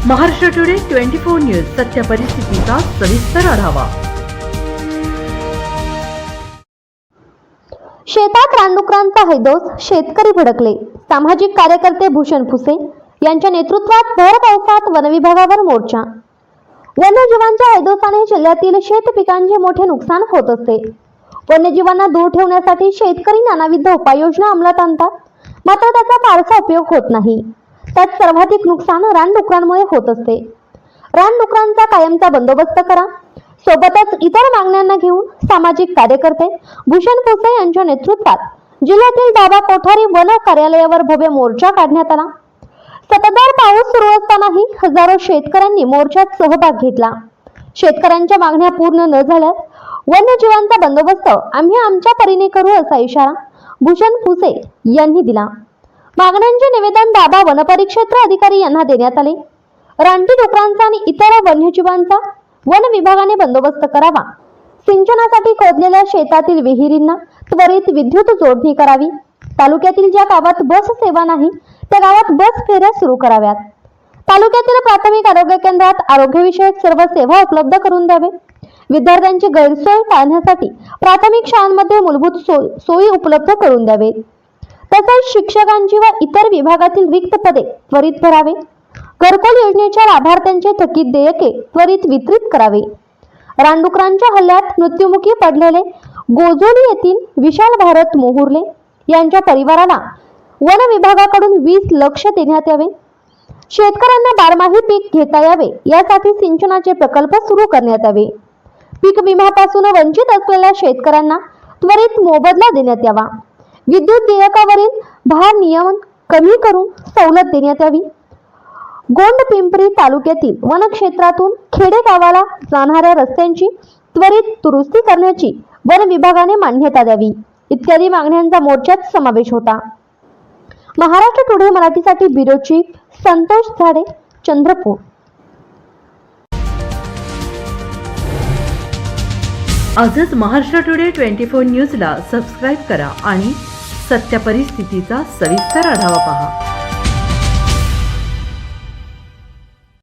Maharashtra today 24 news सत्य परिस्थितीचा सविस्तर आढावा। शेतात रानडुकरांचा हैदोस, शेतकरी भडकले। सामाजिक कार्यकर्ते भूषण फुसे यांच्या नेतृत्वात भर पावसात वनविभागावर मोर्चा। वन्यजीवांच्या हैदोसाने जिल्ह्यातील शेत पिकांचे मोठे नुकसान होत असते। वन्यजीवांना दूर ठेवण्यासाठी शेतकरी नानाविध उपाययोजना अंमलात आणतात, मात्र त्याचा फारसा उपयोग होत नाही। त्यात सर्वाधिक नुकसान रानडुकरांमुळे होत असते। रानडुकरांचा कायमचा बंदोबस्त करा, सोबतच इतर मागण्यांना घेऊन सामाजिक कार्यकर्ते भूषण फुसे यांच्या नेतृत्वात जिल्ह्यातील दाबा कोठारी वन कार्यालयावर भव्य मोर्चा काढण्यात आला। सततधार पाऊस सुरू असतानाही हजारो शेतकऱ्यांनी मोर्चात सहभाग घेतला। शेतकऱ्यांच्या मागण्या पूर्ण न झाल्यास वन्यजीवांचा बंदोबस्त आम्ही आमच्या परीने करू असा इशारा भूषण फुसे यांनी दिला। मागण्यांचे निवेदन दाबा वनपरिक्षेत्र अधिकारी यांना देण्यात आले। रानटी डुकरांचा आणि इतर वन्यजीवांचा वन विभागाने बंदोबस्त करावा। सिंचनासाठी खोदलेल्या शेतातील विहिरींना त्वरित विद्युत जोडणी करावी। तालुक्यातील ज्या गावात बस सेवा नाही त्या गावात बस फेऱ्या सुरू कराव्यात। तालुक्यातील प्राथमिक आरोग्य केंद्रात आरोग्यविषयक सर्व सेवा उपलब्ध करून द्यावे। विद्यार्थ्यांची गैरसोय टाळण्यासाठी प्राथमिक शाळांमध्ये मूलभूत सोयी उपलब्ध करून द्यावे। तसेच शिक्षकांची व इतर विभागातील रिक्त पदे त्वरित भरावे। घरकुल योजनेच्या लाभार्थ्यांचे थकीत देयके त्वरित वितरित करावे। रानडुकरांच्या हल्ल्यात मृत्युमुखी पडलेले गोजोली येथील विशाल भारत मोहुर्ले यांच्या परिवाराला वन विभागाकडून 20 लाख देण्यात यावे। शेतकऱ्यांना बारमाही पीक घेता यावे यासाठी सिंचनाचे प्रकल्प सुरू करण्यात यावे। पीक विम्यापासून वंचित असलेल्या शेतकऱ्यांना त्वरित मोबदला देण्यात यावा। विद्युत देयकावरील भार नियमन कमी करून सवलत देण्यात यावी। गोंड पिंपरी तालुक्यातील वनक्षेत्रातून खेडेगावाला जाणाऱ्या रस्त्यांची त्वरित दुरुस्ती करण्याची वन विभागाने मान्यता द्यावी इत्यादी मागण्यांचा मोर्चात समावेश होता। महाराष्ट्र टुडे मराठीसाठी ब्युरो चीफ संतोष झाडे, चंद्रपूर। आजच महाराष्ट्र टुडे 24 न्यूजला सबस्क्राईब करा आणि सत्य परिस्थितीचा सविस्तर आढावा पहा।